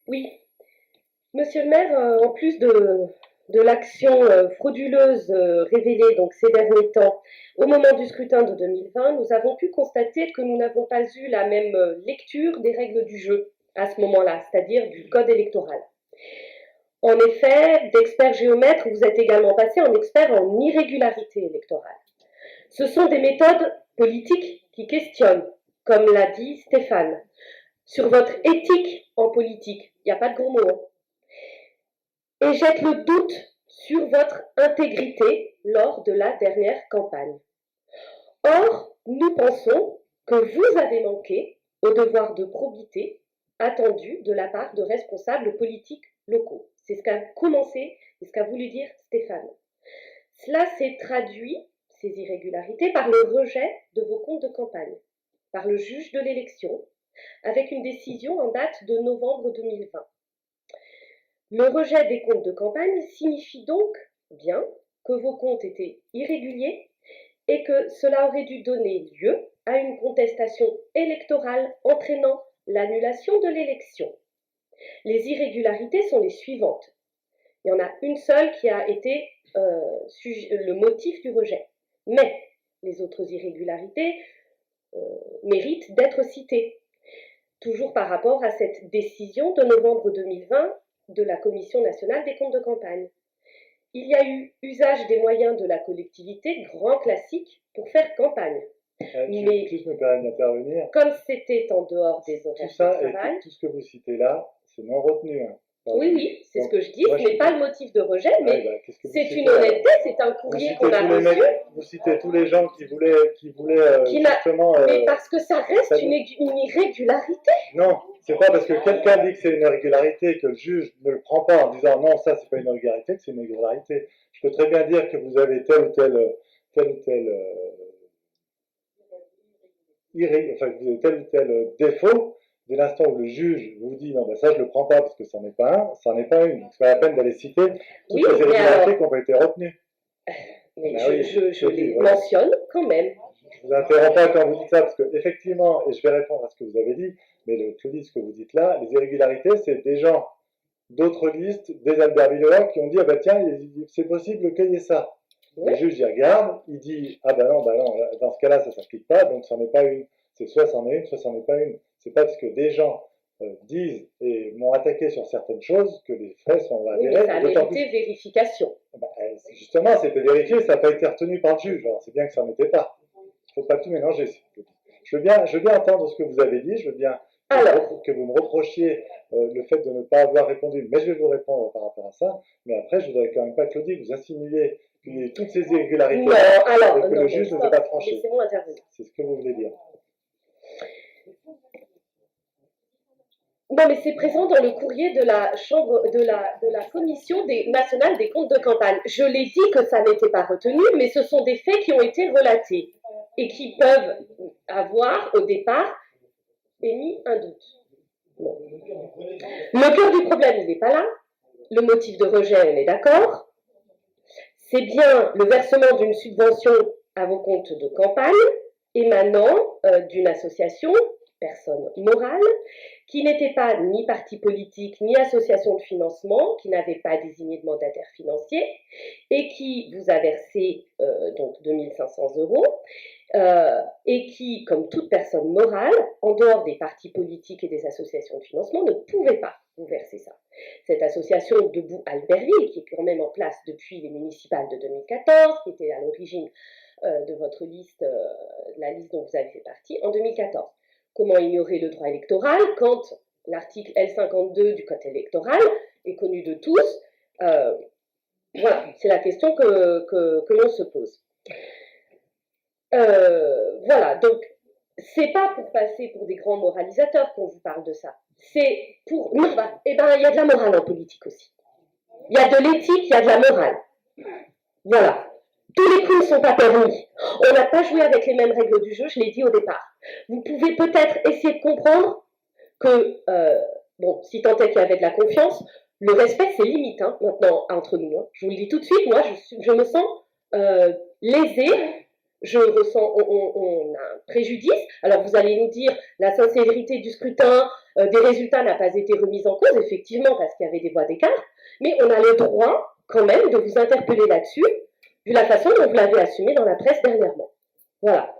Oui, monsieur le maire, en plus de l'action frauduleuse révélée donc ces derniers temps au moment du scrutin de 2020, nous avons pu constater que nous n'avons pas eu la même lecture des règles du jeu à ce moment-là, c'est-à-dire du code électoral. En effet, d'expert géomètre, vous êtes également passé en expert en irrégularité électorale. Ce sont des méthodes politiques qui questionnent, comme l'a dit Stéphane, sur votre éthique en politique. Il n'y a pas de gros mots. Hein. Et jette le doute sur votre intégrité lors de la dernière campagne. Or, nous pensons que vous avez manqué au devoir de probité attendu de la part de responsables politiques locaux. C'est ce qu'a commencé, c'est ce qu'a voulu dire Stéphane. Cela s'est traduit, ces irrégularités, par le rejet de vos comptes de campagne, par le juge de l'élection, avec une décision en date de novembre 2020. Le rejet des comptes de campagne signifie donc bien que vos comptes étaient irréguliers et que cela aurait dû donner lieu à une contestation électorale entraînant l'annulation de l'élection. Les irrégularités sont les suivantes. Il y en a une seule qui a été le motif du rejet. Mais les autres irrégularités méritent d'être citées. Toujours par rapport à cette décision de novembre 2020 de la Commission nationale des comptes de campagne. Il y a eu usage des moyens de la collectivité, grand classique, pour faire campagne. Mais juste me permettre d'intervenir. Comme c'était en dehors des horaires de travail. Et tout ce que vous citez là, c'est non retenu. Hein. Oui, c'est ce que je dis, ce n'est pas le motif de rejet, mais c'est une honnêteté, c'est un courrier qu'on a reçu. Vous citez tous les gens qui voulaient justement... mais parce que ça reste une irrégularité. Non, c'est pas parce que quelqu'un dit que c'est une irrégularité que le juge ne le prend pas en disant non, ça c'est pas une irrégularité, que c'est une irrégularité. Je peux très bien dire que vous avez tel ou tel défaut. Dès l'instant où le juge vous dit non, ben ça je le prends pas parce que ça n'est pas une. C'est pas la peine d'aller citer toutes les irrégularités qui n'ont pas été retenues. Mais ben je les mentionne quand même. Je vous interromps pas quand vous dites ça parce que effectivement, et je vais répondre à ce que vous avez dit, mais ce que vous dites là, les irrégularités, c'est des gens d'autres listes, des albervillois qui ont dit ah bah tiens, c'est possible qu'il y ait ça. Oui. Le juge y regarde, il dit ah bah non, dans ce cas-là ça s'applique pas, donc ça n'est pas une. C'est soit c'en est une, soit c'en est pas une. C'est pas parce que des gens disent et m'ont attaqué sur certaines choses que les faits sont avérés. Oui, ça a mérité vérification. Bah, justement, c'était vérifié, ça n'a pas été retenu par le juge. Alors c'est bien que ça n'en était pas. Il ne faut pas tout mélanger. Je veux bien entendre ce que vous avez dit. Je veux bien que vous me reprochiez le fait de ne pas avoir répondu, mais je vais vous répondre par rapport à ça. Mais après, je ne voudrais quand même pas, Claudie, que vous insinuiez qu'il y ait toutes ces irrégularités et que le juge ne les ait pas tranchées. C'est ce que vous voulez dire. Non, mais c'est présent dans le courrier de la chambre de la commission nationale des comptes de campagne. Je l'ai dit que ça n'était pas retenu, mais ce sont des faits qui ont été relatés et qui peuvent avoir au départ émis un doute. Bon. Le cœur du problème, il n'est pas là. Le motif de rejet, on est d'accord. C'est bien le versement d'une subvention à vos comptes de campagne émanant d'une association, personne morale, qui n'était pas ni parti politique, ni association de financement, qui n'avait pas désigné de mandataire financier, et qui vous a versé donc 2 500 €, et qui, comme toute personne morale, en dehors des partis politiques et des associations de financement, ne pouvait pas vous verser ça. Cette association Debout Albertville, qui est quand même en place depuis les municipales de 2014, qui était à l'origine de votre liste, la liste dont vous avez fait partie, en 2014. Comment ignorer le droit électoral quand l'article L52 du Code électoral est connu de tous? Voilà, c'est la question que l'on se pose. Voilà, donc c'est pas pour passer pour des grands moralisateurs qu'on vous parle de ça. C'est pour... Non, il y a de la morale en politique aussi. Il y a de l'éthique, il y a de la morale. Voilà. Tous les coups ne sont pas permis. On n'a pas joué avec les mêmes règles du jeu, je l'ai dit au départ. Vous pouvez peut-être essayer de comprendre que, bon, si tant est qu'il y avait de la confiance, le respect, c'est limite, hein, maintenant, entre nous. Hein. Je vous le dis tout de suite, moi, je me sens lésée je ressens, on a un préjudice. Alors vous allez nous dire, la sincérité du scrutin, des résultats n'a pas été remise en cause, effectivement, parce qu'il y avait des voix d'écart, mais on a le droit quand même de vous interpeller là-dessus, vu la façon dont vous l'avez assumé dans la presse dernièrement. Voilà.